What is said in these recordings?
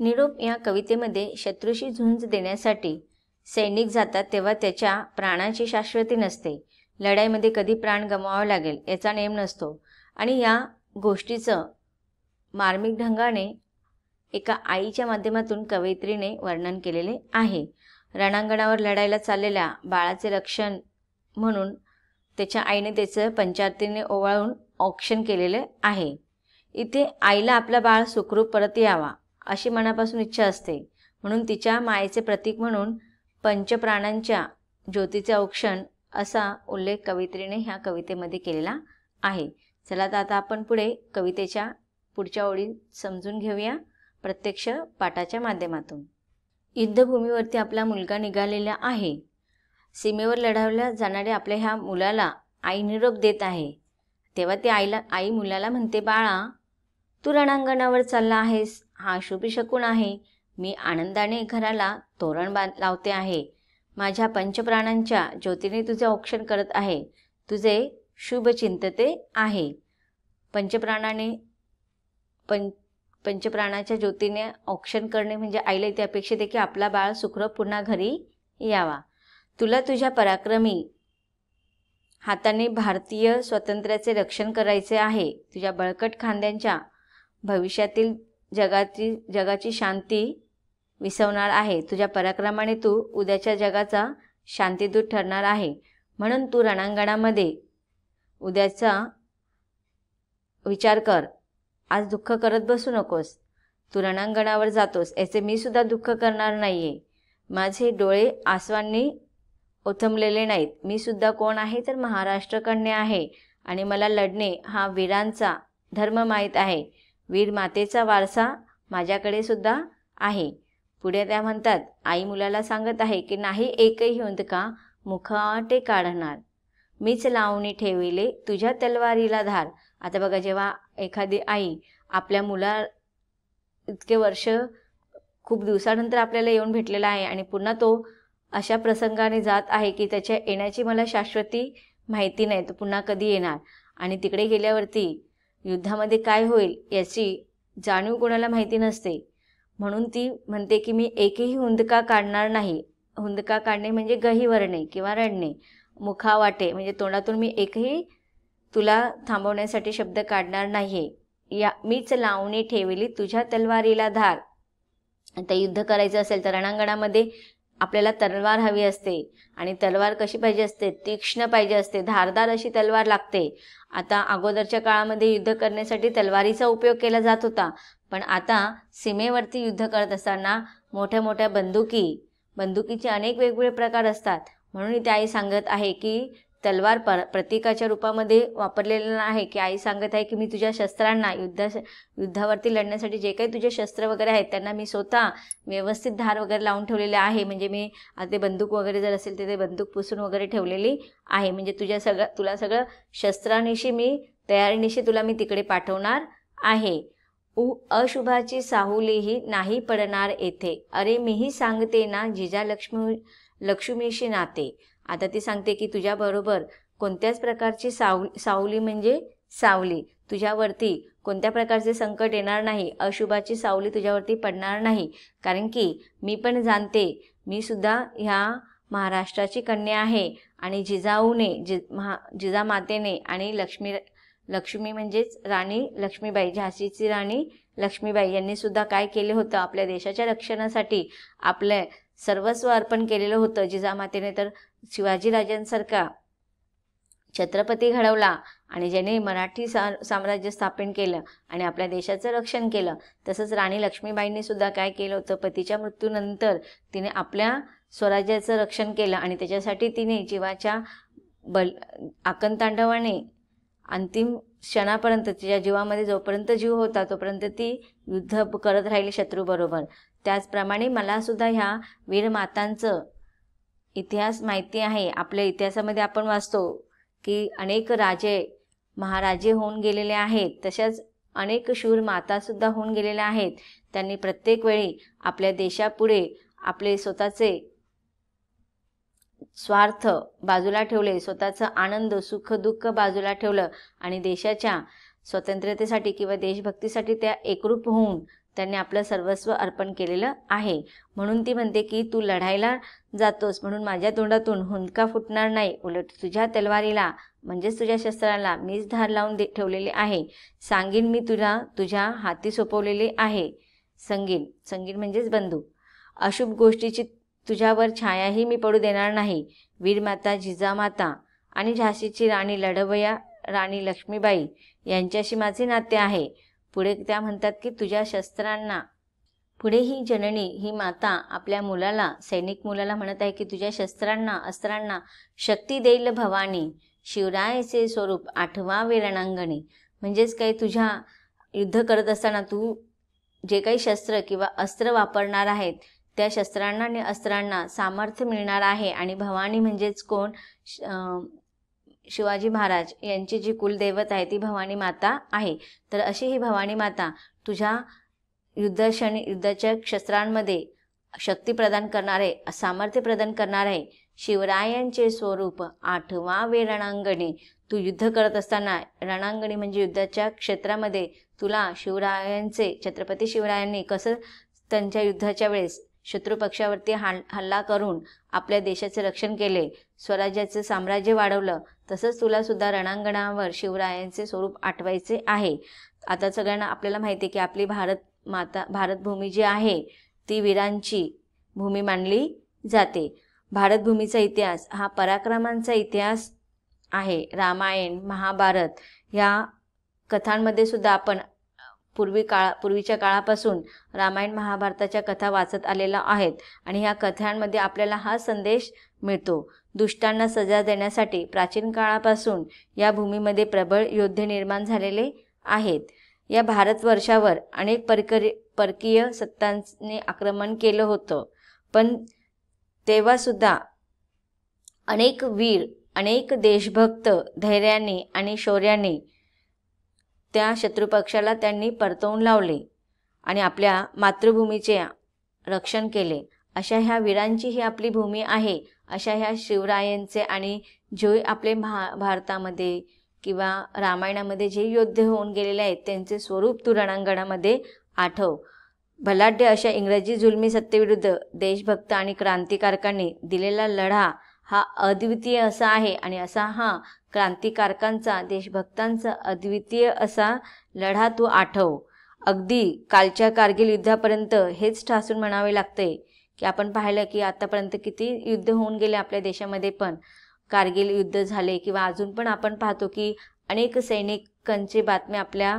निरोप या कवितेमध्ये शत्रूशी झुंज देण्यासाठी सैनिक जातात तेव्हा त्याच्या प्राणाची शाश्वती नसते. लढाईमध्ये कधी प्राण गमवावे लागेल याचा नेम नसतो आणि या गोष्टीचं मार्मिक ढंगाने एका आईच्या माध्यमातून कवयित्रीने वर्णन केलेले आहे. रणांगणावर लढायला चाललेल्या बाळाचे रक्षण म्हणून त्याच्या आईने त्याचं पंचारतीने ओवाळून औक्षण केलेले आहे. इथे आईला आपला बाळ सुखरूप परत यावा अशी मनापासून इच्छा असते, म्हणून तिच्या मायेचे प्रतीक म्हणून पंचप्राणांच्या ज्योतीचे औक्षण असा उल्लेख कवयित्रीने ह्या कवितेमध्ये केलेला आहे. चला तर आता आपण पुढे कवितेच्या पुढच्या ओळी समजून घेऊया प्रत्यक्ष पाठाच्या माध्यमातून. युद्धभूमीवरती आपला मुलगा निघालेला आहे. सीमेवर लढवल्या जाणाऱ्या आपल्या ह्या मुलाला आई निरोप देत आहे. तेव्हा ते आई मुलाला म्हणते, बाळा तू रणांगणावर चालला आहेस, हा शुभ शकुन आहे. मी आनंदाने घराला तोरण लावते आहे. माझ्या पंचप्राणांच्या ज्योतीने तुझे औक्षण करत आहे. तुझे शुभ चिंतते आहे. पंचप्राणाच्या ज्योतीने औक्षण करणे म्हणजे आईला इथे अपेक्षित आहे की आपला बाळ सुखरूप पुन्हा घरी यावा. तुला तुझ्या पराक्रमी हाताने भारतीय स्वातंत्र्याचे रक्षण करायचे आहे. तुझ्या बळकट खांद्यांच्या भविष्यातील जगाची शांती विसवणार आहे. तुझ्या पराक्रमाने तू उद्याच्या जगाचा शांतीदूत ठरणार आहे. म्हणून तू रणांगणामध्ये उद्याचा विचार कर. आज दुःख करत बसू नकोस. तू रणांगणावर जातोस याचे मी सुद्धा दुःख करणार नाहीये. माझे डोळे आसवांनी ओथंबलेले नाहीत. मी सुद्धा कोण आहे तर महाराष्ट्र कन्या आहे आणि मला लढणे हा वीरांचा धर्म माहीत आहे. वीर मातेचा वारसा माझ्याकडे सुद्धा आहे. पुढे त्या म्हणतात, आई मुलाला सांगत आहे की नाही एकही हुंदका मुखवाटे काढणार. मीच लावणी ठेविले तुझ्या तलवारीला धार. आता बघा, जेव्हा एखादी आई आपल्या मुला इतके वर्ष खूप दिवसानंतर आपल्याला येऊन भेटलेला आहे आणि पुन्हा तो अशा प्रसंगाने जात आहे की त्याच्या येण्याची मला शाश्वती माहिती नाही, तो पुन्हा कधी येणार आणि तिकडे गेल्यावरती युद्धामध्ये काय होईल याची जाणीव कोणाला माहिती नसते. म्हणून ती म्हणते की मी एकही हुंदका काढणार नाही. हुंदका काढणे म्हणजे गहिवरणे किंवा रडणे. मुखावाटे म्हणजे तोंडातून मी एकही तुला थांबवण्यासाठी शब्द काढणार नाहीये. मीच लावणी ठेवली तुझ्या तलवारीला धार. आता युद्ध करायचं असेल तर रणांगणामध्ये आपल्याला तलवार हवी असते आणि तलवार कशी पाहिजे असते, तीक्ष्ण पाहिजे असते, धारदार अशी तलवार लागते. आता अगोदरच्या काळामध्ये युद्ध करण्यासाठी तलवारीचा उपयोग केला जात होता, पण आता सीमेवरती युद्ध करत असताना मोठ्या मोठ्या बंदुकीचे अनेक वेगवेगळे प्रकार असतात. म्हणून इथे आई सांगत आहे की तलवार प्रतीकाच्या रूपामध्ये वापरलेला आहे, की आई सांगत आहे की मी तुझ्या शस्त्रांना युद्धावरती लढण्यासाठी जे काही तुझे शस्त्र वगैरे आहेत त्यांना मी स्वतः व्यवस्थित धार वगैरे लावून ठेवलेले आहे. म्हणजे मी ते बंदूक वगैरे जर असेल तर ते बंदूक पुसून वगैरे ठेवलेली आहे. म्हणजे तुला सगळं शस्त्रानिशी मी तयारीनिशी तुला मी तिकडे पाठवणार आहे. अशुभाची साहुलीही नाही पडणार येथे. अरे मीही सांगते ना जिजा लक्ष्मीशी नाते. आता ती सांगते की तुझ्याबरोबर कोणत्याच प्रकारची सावली म्हणजे सावली तुझ्यावरती कोणत्या प्रकारचे संकट येणार नाही. अशुभाची सावली तुझ्यावरती पडणार नाही. कारण की मी पण जाणते, मी सुद्धा ह्या महाराष्ट्राची कन्या आहे आणि जिजामातेने आणि लक्ष्मी म्हणजेच राणी लक्ष्मीबाई, झाशीची राणी लक्ष्मीबाई यांनी सुद्धा काय केले होतं, आपल्या देशाच्या रक्षणासाठी आपले सर्वस्व अर्पण केलेलं होतं. जिजामातेने तर शिवाजीराजांसारखा छत्रपती घडवला आणि ज्याने मराठी साम्राज्य स्थापन केलं आणि आपल्या देशाचं रक्षण केलं. तसंच राणी लक्ष्मीबाईंनी सुद्धा काय केलं होतं, पतीच्या मृत्यूनंतर तिने आपल्या स्वराज्याचं रक्षण केलं आणि त्याच्यासाठी तिने जीवाच्या आकंतांडवाने अंतिम क्षणापर्यंत तिच्या जीवामध्ये जोपर्यंत जीव होता तोपर्यंत ती युद्ध करत राहिली शत्रूबरोबर. त्याचप्रमाणे मला सुद्धा ह्या वीरमातांचं इतिहास माहिती आहे. आपल्या इतिहासामध्ये आपण वाचतो की अनेक राजे महाराजे होऊन गेलेले आहेत, तशाच अनेक शूर मातासुद्धा होऊन गेलेल्या आहेत. त्यांनी प्रत्येक वेळी आपल्या देशापुढे आपले स्वतःचे स्वार्थ बाजूला ठेवले, स्वतःचा आनंद सुख दुःख बाजूला ठेवलं आणि देशाच्या स्वतंत्रतेसाठी किंवा देशभक्तीसाठी त्या एकरूप होऊन त्यांनी आपलं सर्वस्व अर्पण केलेलं आहे. म्हणून ती म्हणते की तू लढायला जातोस म्हणून माझ्या तोंडातून हुंदका फुटणार नाही, उलट तुझ्या तलवारीला म्हणजेच तुझ्या शस्त्राला मीच धार लावून ठेवलेले आहे. सांगीन मी तुला तुझ्या हाती सोपवलेले आहे. संगीन म्हणजेच बंदूक. अशुभ गोष्टीची तुझ्यावर छायाही मी पडू देणार नाही. वीरमाता जिजामाता आणि झाशीची राणी लढवया राणी लक्ष्मीबाई यांच्याशी माझे नाते आहे. पुढे त्या म्हणतात की तुझ्या शस्त्रांना, पुढे ही जननी ही माता आपल्या मुलाला, सैनिक मुलाला म्हणत आहे की तुझ्या शस्त्रांना अस्त्रांना शक्ती देईल भवानी, शिवरायाचे स्वरूप आठवावे रणांगणी. म्हणजेच काही तुझ्या युद्ध करत असताना तू जे काही शस्त्र किंवा अस्त्र वापरणार आहेत त्या शस्त्रांना आणि अस्त्रांना सामर्थ्य मिळणार आहे. आणि भवानी म्हणजेच कोण? शिवाजी महाराज यांची जी कुलदैवत आहे ती भवानी माता आहे. तर अशी ही भवानी माता तुझ्या युद्धाच्या शस्त्रांमध्ये शक्ती प्रदान करणारे, सामर्थ्य प्रदान करणारे शिवरायांचे स्वरूप आठवावे रणांगणी. तू युद्ध करत असताना रणांगणी म्हणजे युद्धाच्या क्षेत्रामध्ये तुला शिवरायांचे, छत्रपती शिवरायांनी कसं त्यांच्या युद्धाच्या वेळेस शत्रू पक्षावरती हल्ला करून आपल्या देशाचे रक्षण केले, स्वराज्याचे साम्राज्य वाढवलं, तसंच तुला सुद्धा रणांगणावर शिवरायांचे स्वरूप आठवायचे आहे. आता सगळ्यांना आपल्याला माहिती आहे की आपली भारतभूमी जी आहे ती वीरांची भूमी मानली जाते. भारतभूमीचा इतिहास हा पराक्रमांचा इतिहास आहे. रामायण, महाभारत या कथांमध्ये सुद्धा आपण पूर्वीच्या काळापासून रामायण महाभारताच्या कथा वाचत आलेल्या आहेत. आणि ह्या कथांमध्ये आपल्याला हा संदेश मिळतो. दुष्टांना सजा देण्यासाठी प्राचीन काळापासून या भूमीमध्ये प्रबळ योद्धे निर्माण झालेले आहेत. या भारतवर्षावर अनेक परकीय सत्तांनी आक्रमण केलं होतं, पण तेव्हासुद्धा अनेक वीर, अनेक देशभक्त धैर्याने आणि शौर्याने त्या शत्रुपक्षाला त्यांनी परतवून लावले आणि आपल्या मातृभूमीचे रक्षण केले. अशा ह्या वीरांची ही आपली भूमी आहे. अशा ह्या शिवरायांचे आणि जे आपले भारतामध्ये किंवा रामायणामध्ये जे योद्धे होऊन गेलेले आहेत त्यांचे स्वरूप तू रणांगणामध्ये आठव. बलाढ्य अशा इंग्रजी जुलमी सत्तेविरुद्ध देशभक्त आणि क्रांतिकारकांनी दिलेला लढा हा अद्वितीय असा आहे. आणि असा हा क्रांतिकारकांचा, देशभक्तांचा अद्वितीय असा लढा तू आठव. अगदी कालच्या कारगिल युद्धापर्यंत हेच ठासून म्हणावे लागते की आपण पाहिलं की आतापर्यंत किती युद्ध होऊन गेले आपल्या देशामध्ये, पण कारगिल युद्ध झाले किंवा अजून पण आपण पाहतो की अनेक सैनिकांची बातम्या आपल्या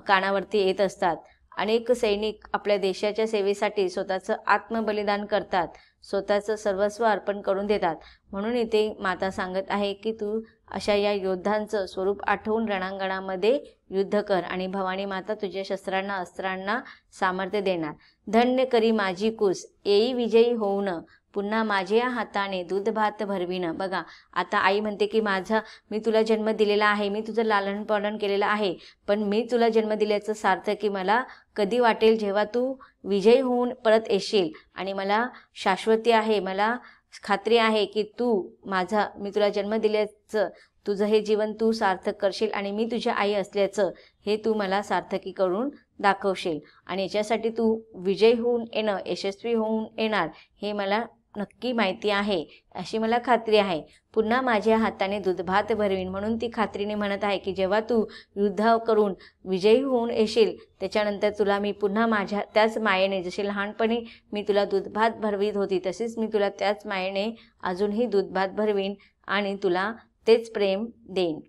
कानावरती येत असतात. अनेक सैनिक आपल्या देशाच्या सेवेसाठी स्वतःचं आत्मबलिदान करतात, स्वतःचं सर्वस्व अर्पण करून देतात. म्हणून इथे माता सांगत आहे की तू अशा या योद्धांचं स्वरूप आठवून रणांगणामध्ये युद्ध कर आणि भवानी माता तुझ्या शस्त्रांना अस्त्रांना सामर्थ्य देणार. धन्य करी माझी कूस येई विजयी होऊन, पुन्हा माझ्या हाताने दूध भात भरविणं. बघा, आता आई म्हणते की मी तुला जन्म दिलेला आहे, मी तुझं लालन पालन केलेलं आहे, पण मी तुला जन्म दिल्याचं सार्थक की मला कधी वाटेल जेव्हा तू विजयी होऊन परत येशील. आणि मला शाश्वती आहे, मला खात्री आहे की मी तुला जन्म दिल्याचं तुझं हे जीवन तू सार्थक करशील आणि मी तुझ्या आई असल्याचं हे तू मला सार्थकी करून दाखवशील. आणि याच्यासाठी तू विजयी होऊन येणं, यशस्वी होऊन येणार हे मला नक्की माहिती आहे, अशी मला खात्री आहे. पुन्हा माझ्या हाताने दूध भात भरवीन. म्हणून ती खात्रीने म्हणत आहे की जेव्हा तू युद्ध करून विजयी होऊन येशील त्याच्यानंतर तुला मी पुन्हा माझ्या त्याच मायेने, जशी लहानपणी मी तुला दूध भात भरवीत होती तशीच मी तुला त्याच मायेने अजूनही दूध भात भरवीन आणि तुला तेच प्रेम देईन.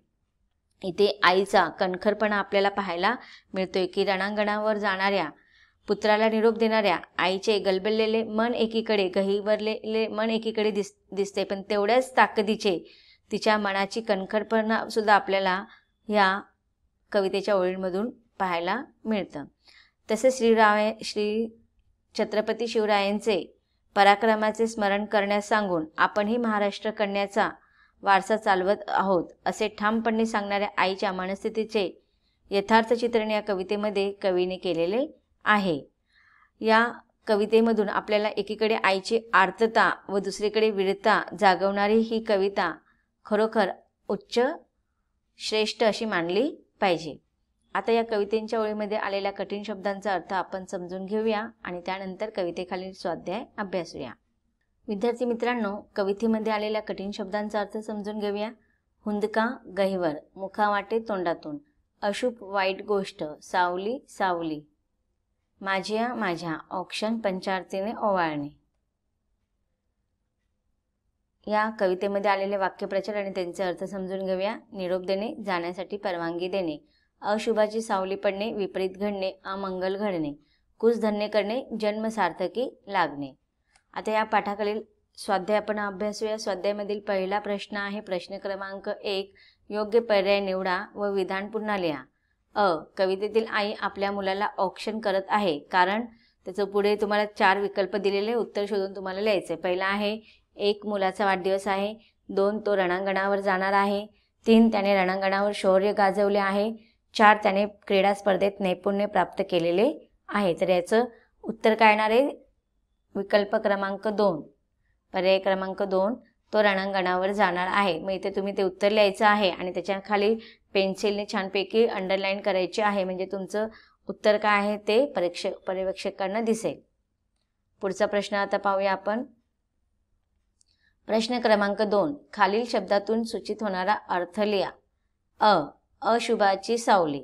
इथे आईचा कणखरपणा आपल्याला पाहायला मिळतोय की रणांगणावर जाणाऱ्या पुत्राला निरोप देणाऱ्या आईचे गलबललेले मन एकीकडे, गहिवरलेले मन एकीकडे दिसते, पण तेवढ्याच ताकदीचे तिच्या मनाची कणखरपणा सुद्धा आपल्याला ह्या कवितेच्या ओळींमधून पाहायला मिळतं. तसेच श्री छत्रपती शिवरायांचे पराक्रमाचे स्मरण करण्यास सांगून आपणही महाराष्ट्र कन्याचा वारसा चालवत आहोत असे ठामपणे सांगणाऱ्या आईच्या मनस्थितीचे यथार्थ चित्रण या कवितेमध्ये कवीने केलेले आहे. या कवितेमधून आपल्याला एकीकडे आईची आर्तता व दुसरीकडे वीरता जागवणारी ही कविता खरोखर उच्च श्रेष्ठ अशी मानली पाहिजे. आता या कवितेच्या ओळीमध्ये आलेल्या कठीण शब्दांचा अर्थ आपण समजून घेऊया आणि त्यानंतर कवितेखालील स्वाध्याय अभ्यासूया. विद्यार्थी मित्रांनो, कवितेमध्ये आलेल्या कठीण शब्दांचा अर्थ समजून घेऊया. हुंदका गहिवर, मुखावाटे तोंडातून, अशुभ वाईट गोष्ट, सावली सावली, माझ्या माझ्या, औक्षण पंचार्थीने ओवाळणे. या कवितेमध्ये आलेले वाक्यप्रचार आणि त्यांचे अर्थ समजून घेऊया. निरोप देणे, जाण्यासाठी परवानगी देणे, अशुभाची सावली पडणे, विपरीत घडणे, अमंगल घडणे, कुशधन्य करणे, जन्म सार्थकी लागणे. आता या पाठाखालील स्वाध्याय आपण अभ्यासूया. स्वाध्यायामधील पहिला प्रश्न आहे प्रश्न क्रमांक 1. योग्य पर्याय निवडा व विधान पुन्हा लिहा. कवितेतील आई आपल्या मुलाला औक्षण करत आहे कारण त्याचं पुढे तुम्हाला 4 विकल्प दिलेले, उत्तर शोधून तुम्हाला लिहायचे. पहिला आहे 1. मुलाचा वाढदिवस आहे. 2. तो रणांगणावर जाणार आहे. 3. त्याने रणांगणावर शौर्य गाजवले आहे. 4. त्याने क्रीडा स्पर्धेत नैपुण्य प्राप्त केलेले आहे. तर याचं उत्तर काय येणार आहे? विकल्प क्रमांक 2, पर्याय क्रमांक 2, तो रणांगणावर जाणार आहे. मग इथे तुम्ही ते उत्तर लिहायचं आहे आणि त्याच्या खाली पेन्सिलने छानपैकी अंडरलाईन करायचे आहे, म्हणजे तुमचं उत्तर काय आहे ते पर्यवेक्षकांना दिसेल. पुढचा प्रश्न आता पाहूया आपण. प्रश्न क्रमांक 2. खालील शब्दातून सूचित होणारा अर्थ लिहा. अशुभाची सावली.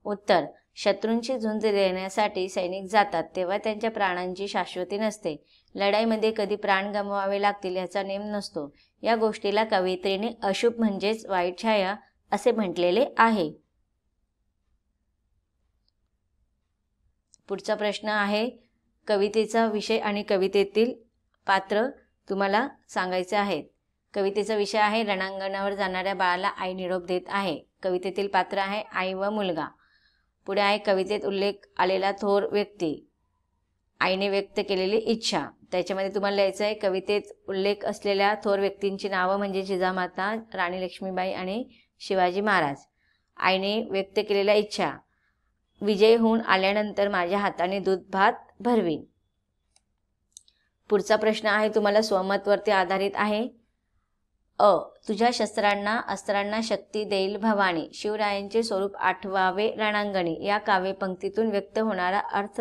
उत्तर. शत्रूंची झुंज देण्यासाठी सैनिक जातात तेव्हा त्यांच्या प्राणांची शाश्वती नसते. लढाईमध्ये कधी प्राण गमवावे लागतील याचा नेम नसतो. या गोष्टीला कवयित्रीने अशुभ म्हणजेच वाईट छाया असे म्हटलेले आहे. पुढचा प्रश्न आहे कवितेचा विषय आणि कवितेतील पात्र तुम्हाला सांगायचे आहेत. कवितेचा विषय आहे रणांगणावर जाणाऱ्या बाळाला आई निरोप देत आहे. कवितेतील पात्र आहे आई व मुलगा. पुढे आहे कवितेत उल्लेख आलेला थोर व्यक्ती, आईने व्यक्त केलेली इच्छा. त्याच्यामध्ये तुम्हाला लिहायचं आहे कवितेत उल्लेख असलेल्या थोर व्यक्तींची नावं म्हणजे जिजामाता, राणी लक्ष्मीबाई आणि शिवाजी महाराज. आईने व्यक्त केलेल्या इच्छा, विजय होऊन आल्यानंतर माझ्या हाताने दूध भात भरवीन. पुढचा प्रश्न आहे तुम्हाला स्वमतवरती आधारित आहे. तुझ्या शस्त्रांना अस्त्रांना शक्ती देईल भवानी, शिवरायांचे स्वरूप आठवावे रणांगणी. या काव्यपंक्तीतून व्यक्त होणारा अर्थ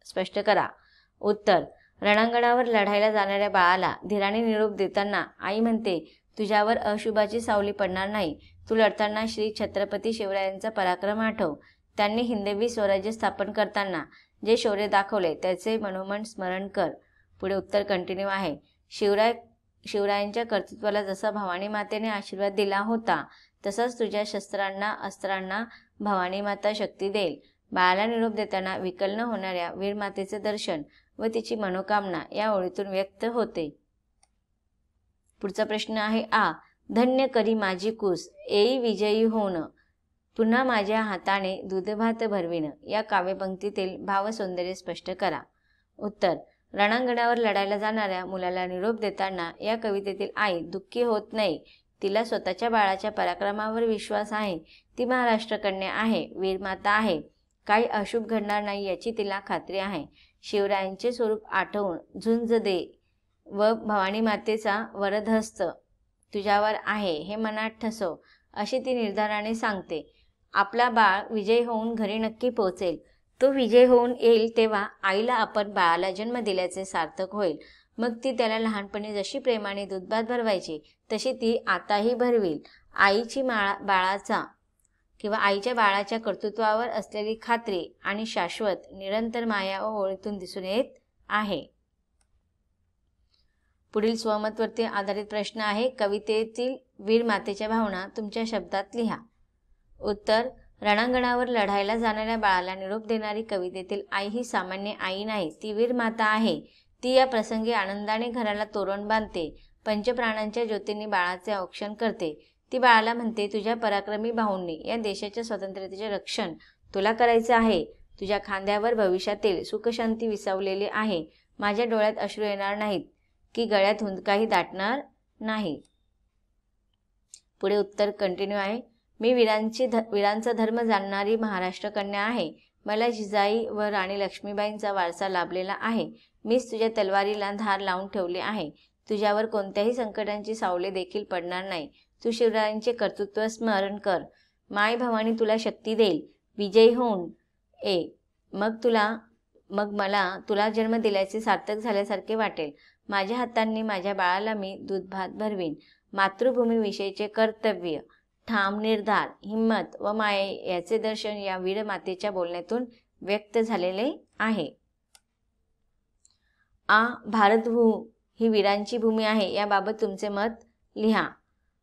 स्पष्ट करा. उत्तर. रणांगणावर लढायला जाणाऱ्या बाळाला धीराने निरोप देताना आई म्हणते, तुझ्यावर अशुभाची सावली पडणार नाही. तू लढताना श्री छत्रपती शिवरायांचा पराक्रम आठव. त्यांनी हिंदवी स्वराज्य स्थापन करताना जे शौर्य दाखवले त्याचे मनोमन स्मरण कर. पुढे उत्तर कंटिन्यू आहे. शिवरायांच्या कर्तृत्वाला जसा भवानी मातेने आशीर्वाद दिला होता तसाच तुझ्या शस्त्रांना अस्त्रांना भवानी माता शक्ती देईल. बाळाला निरोप देताना विकल न होणाऱ्या वीर मातेचे दर्शन व तिची मनोकामना या ओळीतून व्यक्त होते. पुढचा प्रश्न आहे धन्य करी माझी कूस, येई विजयी होण, पुन्हा माझ्या हाताने दूधभात भरविण. या काव्यपंक्तीतील भावसौंदर्य स्पष्ट करा. उत्तर. रणांगणावर लढायला जाणाऱ्या मुलाला निरोप देताना या कवितेतील आई दुःखी होत नाही. तिला स्वतःच्या बाळाच्या पराक्रमावर विश्वास आहे. ती महाराष्ट्र कन्या आहे, वीरमाता आहे. काही अशुभ घडणार नाही याची तिला खात्री आहे. शिवरायांचे स्वरूप आठवून झुंज दे व भवानी मातेचा वरदहस्त तुझ्यावर आहे हे मनात ठसव, अशी ती निर्धाराने सांगते. आपला बाळ विजय होऊन घरी नक्की पोहोचेल. तो विजय होऊन येईल तेव्हा आईला आपण बाळाला जन्म दिल्याचे सार्थक होईल. मग ती त्याला लहानपणी जशी प्रेमाने दूधभात भरवायची तशी ती आताही भरवील. आईच्या बाळाच्या कर्तृत्वावर असलेली खात्री आणि शाश्वत निरंतर माया व ओळीतून दिसून येत आहे. पुढील स्वमतवरती आधारित प्रश्न आहे. कवितेतील वीर मातेच्या भावना तुमच्या शब्दात लिहा. उत्तर. रणांगणावर लढायला जाणाऱ्या बाळाला निरोप देणारी कवितेतील आई ही सामान्य आई नाही, ती वीर माता आहे. ती या प्रसंगी आनंदाने घराला तोरण बांधते. पंचप्राणांच्या ज्योतींनी बाळाचे औक्षण करते. ती बाळाला म्हणते, तुझ्या पराक्रमी भाऊंनी या देशाच्या स्वातंत्र्याचे रक्षण तुला करायचे आहे. तुझ्या खांद्यावर भविष्यातील सुखशांती विसावलेली आहे. माझ्या डोळ्यात अश्रू येणार नाहीत की गळ्यात हुंदकाही दाटणार नाही. पुढे उत्तर कंटिन्यू आहे. मी वीरांचा धर्म जाणणारी महाराष्ट्र कन्या आहे. मला जिजाई व राणी लक्ष्मीबाईंचा वारसा लाभलेला आहे. मीच तुझ्या तलवारीला धार लावून ठेवले आहे. तुझ्यावर कोणत्याही संकटांची सावले देखील पडणार नाही. तू शिवरायांचे कर्तृत्व स्मरण कर. माय भवानी तुला शक्ती देईल. विजयी होऊन मग मला तुला जन्म दिल्याचे सार्थक झाल्यासारखे वाटेल. माझ्या हातांनी माझ्या बाळाला मी दूध भात भरवीन. मातृभूमीविषयीचे कर्तव्य, ठाम निर्धार, हिंमत व माये याचे दर्शन या वीर मातेच्या बोलण्यातून व्यक्त झालेले आहे. भारत ही वीरांची भूमी आहे, याबाबत तुमचे मत लिहा.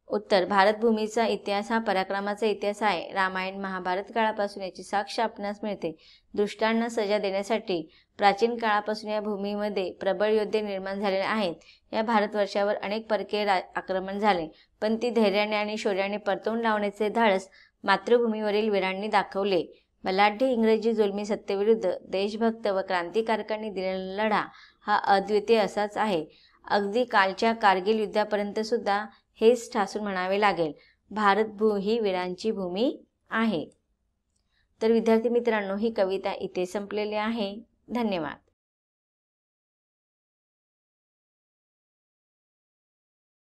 उत्तर: भारत भूमीचा इतिहास हा पराक्रमाचा इतिहास आहे. रामायण महाभारत काळापासून याची साक्ष आपणास मिळते. दुष्टांना सजा देण्यासाठी प्राचीन काळापासून या भूमीमध्ये प्रबळ योद्धे निर्माण झालेले आहेत. या भारतवर्षावर अनेक परकीय आक्रमण झाले, पण ती धैर्याने आणि शौर्याने परतवून लावण्याचे धाडस मातृभूमीवरील वीरांनी दाखवले. बलाढ्य इंग्रजी जुलमी सत्तेविरुद्ध देशभक्त व क्रांतिकारकांनी दिलेला लढा हा अद्वितीय असाच आहे. अगदी कालच्या कारगिल युद्धापर्यंत सुद्धा हेच ठासून म्हणावे लागेल. भारत ही वीरांची भूमी आहे. तर विद्यार्थी मित्रांनो, ही कविता इथे संपलेली आहे. धन्यवाद.